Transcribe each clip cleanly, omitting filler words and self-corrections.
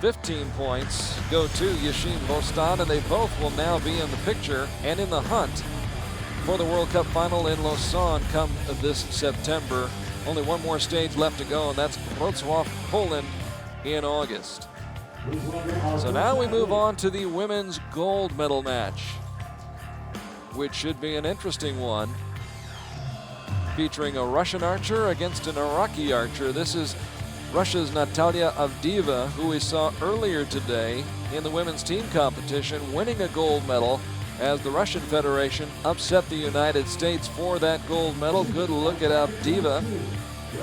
15 points go to Yashim Bostan, and they both will now be in the picture and in the hunt for the World Cup final in Lausanne come this September. Only one more stage left to go, and that's Wrocław, Poland in August. So now we move on to the women's gold medal match, which should be an interesting one, featuring a Russian archer against an Iraqi archer. This is Russia's Natalia Avdeeva, who we saw earlier today in the women's team competition, winning a gold medal as the Russian Federation upset the United States for that gold medal. Good look at Avdeeva,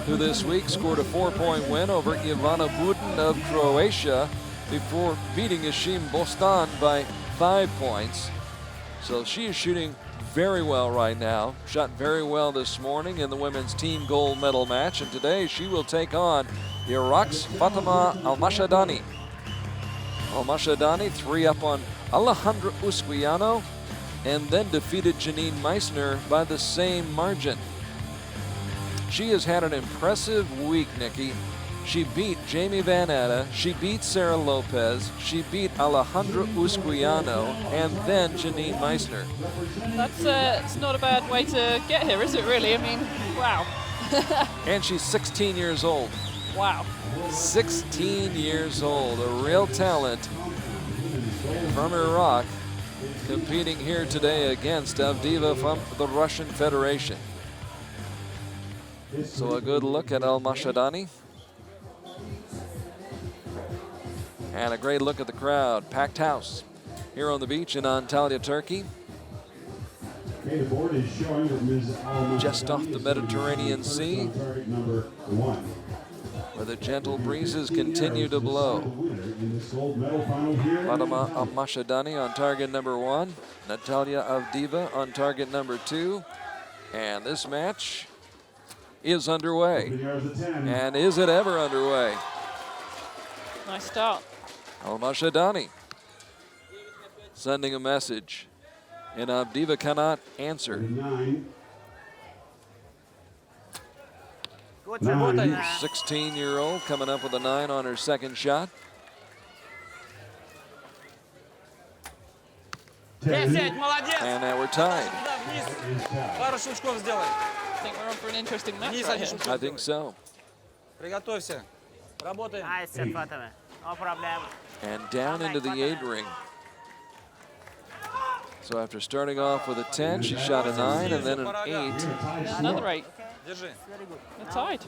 who this week scored a 4-point win over Ivana Budin of Croatia before beating Yashim Bostan by 5 points. So she is shooting very well right now. Shot very well this morning in the women's team gold medal match, and today she will take on Iraq's Fatimah Almashhadani. Almashhadani 3 up on Alejandra Usquiano, and then defeated Janine Meissner by the same margin. She has had an impressive week, Nikki. She beat Jamie Van Atta, she beat Sarah Lopez, she beat Alejandra Usquiano, and then Janine Meissner. That's it's not a bad way to get here, is it really? I mean, wow. And she's 16 years old. Wow. 16 years old, a real talent from Iraq, competing here today against Avdeeva from the Russian Federation. So a good look at Almashhadani. And a great look at the crowd. Packed house here on the beach in Antalya, Turkey. Just off the Mediterranean Sea, where the gentle breezes continue to blow. Fatimah Almashhadani on target number 1. Natalia Avdeeva on target number 2. And this match is underway. And is it ever underway? Nice start. Almashhadani sending a message, and Avdeeva cannot answer. 16-year-old coming up with a 9 on her second shot. And now we're tied. I think we're on for an interesting match right here. I think so. No problem. And down into the 8 ring. So after starting off with a 10, she shot a 9 and then an 8. Another 8. They're tied.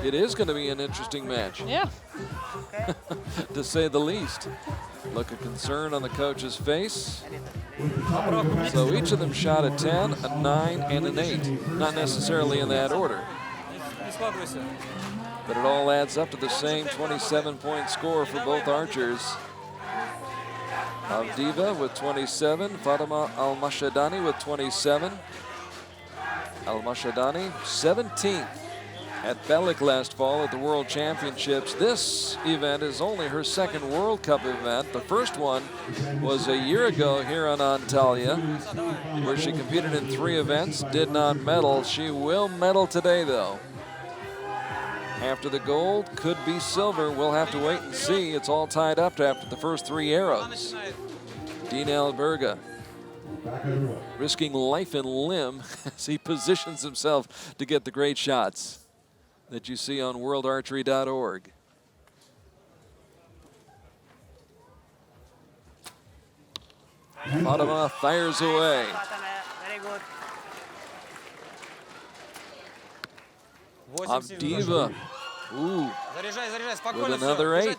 It is going to be an interesting match. Yeah. To say the least. Look of concern on the coach's face. So each of them shot a 10, a 9, and an 8. Not necessarily in that order, but it all adds up to the same 27-point score for both archers. Avdeeva with 27, Fatimah Almashhadani with 27. Almashhadani 17th at Belek last fall at the World Championships. This event is only her second World Cup event. The first one was a year ago here on Antalya, where she competed in 3 events, did not medal. She will medal today, though. After the gold, could be silver. We'll have to wait and see. It's all tied up after the first 3 arrows. Dina Alberga risking life and limb as he positions himself to get the great shots that you see on worldarchery.org. Fatimah fires away. Very good. Avdeeva, ooh, with another 8. Okay,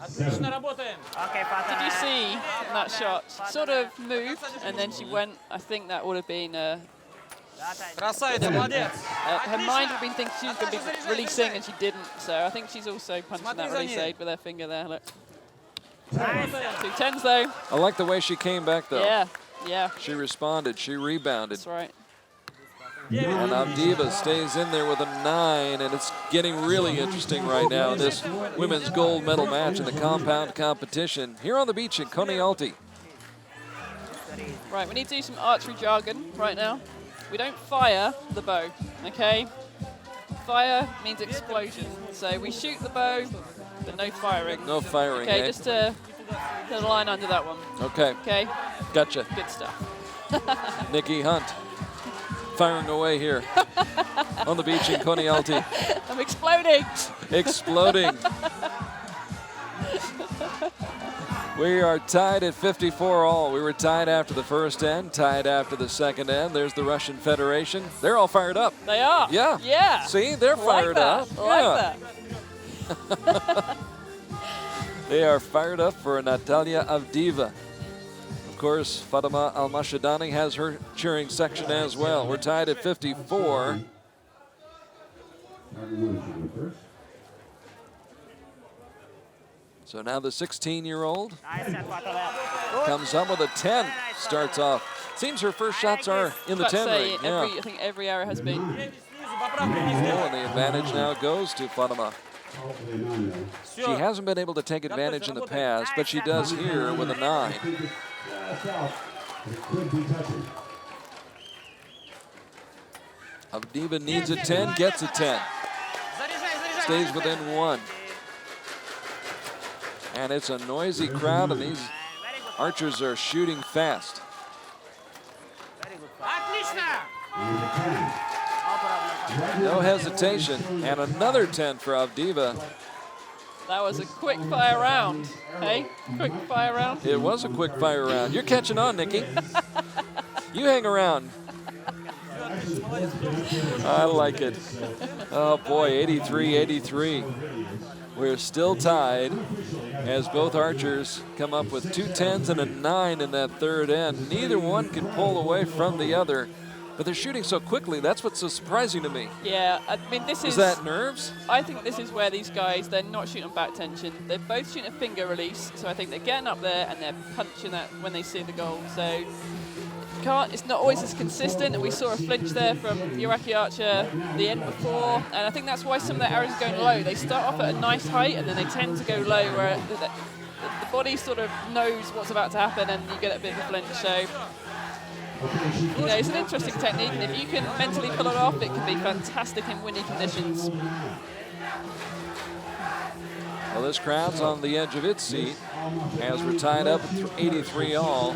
Did you see that shot? She sort of moved, and then she went. I think that would have been her mind would have been thinking she was going to be releasing, and she didn't. So I think she's also punching that release aid with her finger there. Look. 2 10s though. I like the way she came back, though. Yeah, yeah. She responded, she rebounded. That's right. And Avdeeva stays in there with a 9, and it's getting really interesting right now in this women's gold medal match in the compound competition here on the beach in Konialti. Right, we need to do some archery jargon right now. we don't fire the bow, okay? Fire means explosion. So we shoot the bow, but no firing. No firing, Okay, eh? just to put a line under that one. Okay. Okay? Gotcha. Good stuff. Nikki Hunt firing away here on the beach in Konialti. I'm exploding. Exploding. We are tied at 54 all. We were tied after the first end, tied after the second end. There's the Russian Federation. They're all fired up. They are. Yeah. Yeah. See, they're fired up. Like that. They are fired up for Natalia Avdeeva. Of course, Fatimah Almashhadani has her cheering section as well. We're tied at 54. So now the 16-year-old Nice set, Fatimah. comes up with a 10, starts off. Seems her first shots are in the 10 ring. Yeah. I think every arrow has been. Oh, and the advantage now goes to Fatimah. She hasn't been able to take advantage in the past, but she does here with a 9. Avdeeva needs a 10, gets a 10. Stays within 1. And it's a noisy crowd, and these archers are shooting fast. No hesitation, and another 10 for Avdeeva. That was a quick fire round. Hey, quick fire round. It was a quick fire round. You're catching on, Nikki. You hang around. I like it. Oh boy, 83-83. We're still tied as both archers come up with 2 10s and a 9 in that third end. Neither one can pull away from the other, but they're shooting so quickly. That's what's so surprising to me. Yeah, I mean, this is... Is that nerves? I think this is where these guys, they're not shooting back tension. They're both shooting a finger release, so I think they're getting up there and they're punching that when they see the goal. So it's not always as consistent, and we saw a flinch there from Iraqi archer the end before, and I think that's why some of their arrows are going low. They start off at a nice height and then they tend to go low where the body sort of knows what's about to happen and you get a bit of a flinch. So you know, it's an interesting technique, and if you can mentally pull it off, it can be fantastic in windy conditions. Well, this crowd's on the edge of its seat as we're tied up at 83 all.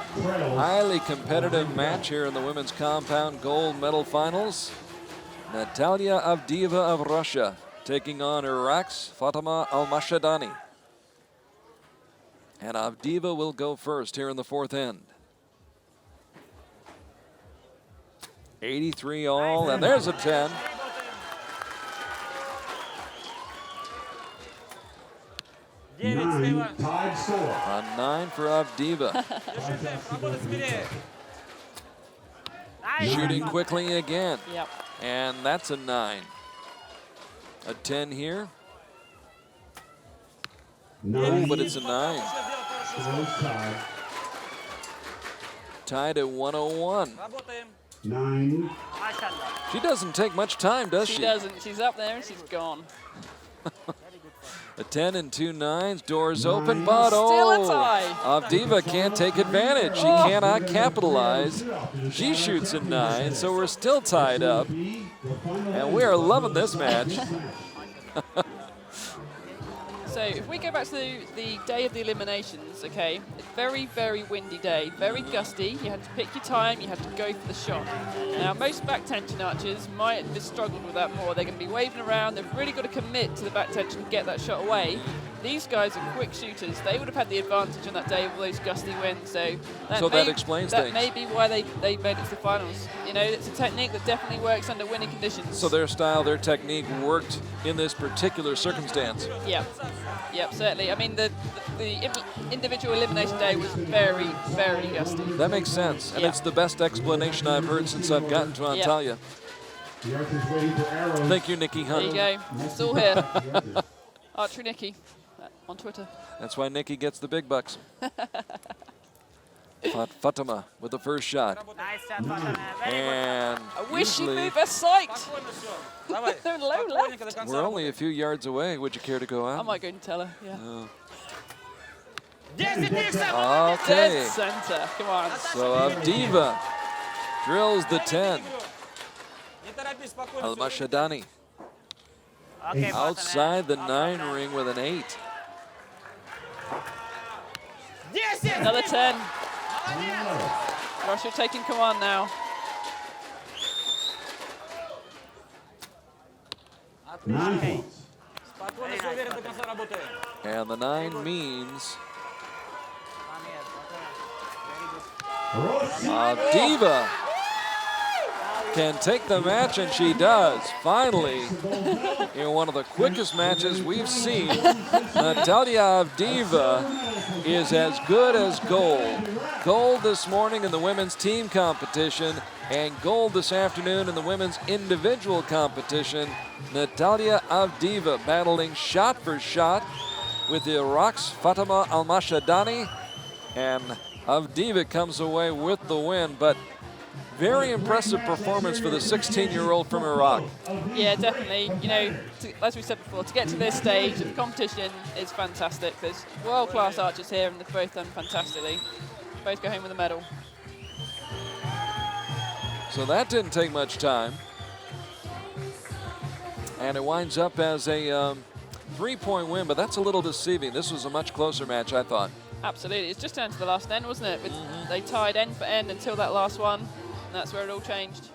Highly competitive match here in the women's compound gold medal finals. Natalia Avdeeva of Russia taking on Iraq's Fatimah Almashhadani. And Avdeeva will go first here in the fourth end. 83 all, and there's a 10. Tied score. A 9 for Avdeeva. Shooting quickly again. Yep. And that's a 9. A 10 here. Oh, but it's a 9. Tied at 101. 9. She doesn't take much time, does she? She doesn't. She's up there and she's gone. A 10 and 2 9s, doors open, but Still a tie. Avdeeva can't take advantage. She cannot capitalize. She shoots a 9, so we're still tied up. And we are loving this match. So if we go back to the day of the eliminations, okay, very, very windy day, very gusty. You had to pick your time, you had to go for the shot. Now, most back tension archers might have struggled with that more. They're going to be waving around. They've really got to commit to the back tension and get that shot away. These guys are quick shooters. They would have had the advantage on that day with all those gusty winds. So that explains things. That may be why they made it to the finals. You know, it's a technique that definitely works under windy conditions. So their style, their technique worked in this particular circumstance. Yep. Yep, certainly. I mean, the individual elimination day was very, very gusty. That makes sense, and it's the best explanation I've heard since I've gotten to Antalya. Thank you, Nikki Hunt. There you go. It's all here. Archery Nikki on Twitter. That's why Nikki gets the big bucks. Fatimah with the first shot. Nice shot, Fatimah. And I wish she'd move her sight. They're low left. we're only a few yards away. Would you care to go out? I might go and tell her, yeah. Okay. Dead center, come on. So Avdeeva drills the 10. Almashhadani Okay, outside the 9 ring with an 8. Another 10. Russia taking command now. 9 points. And the 9 means Avdeeva can take the match, and she does. Finally, in one of the quickest matches we've seen, Natalia Avdeeva is as good as gold. Gold this morning in the women's team competition, and gold this afternoon in the women's individual competition. Natalia Avdeeva battling shot for shot with Iraq's Fatimah Almashhadani, and Avdeeva comes away with the win, but very impressive performance for the 16-year-old from Iraq. Yeah, definitely. You know, as we said before, to get to this stage of the competition is fantastic. There's world-class archers here, and they've both done fantastically. Both go home with a medal. So that didn't take much time. And it winds up as a 3-point win, but that's a little deceiving. This was a much closer match, I thought. Absolutely. It's just down to the last end, wasn't it? They tied end for end until that last one, and that's where it all changed.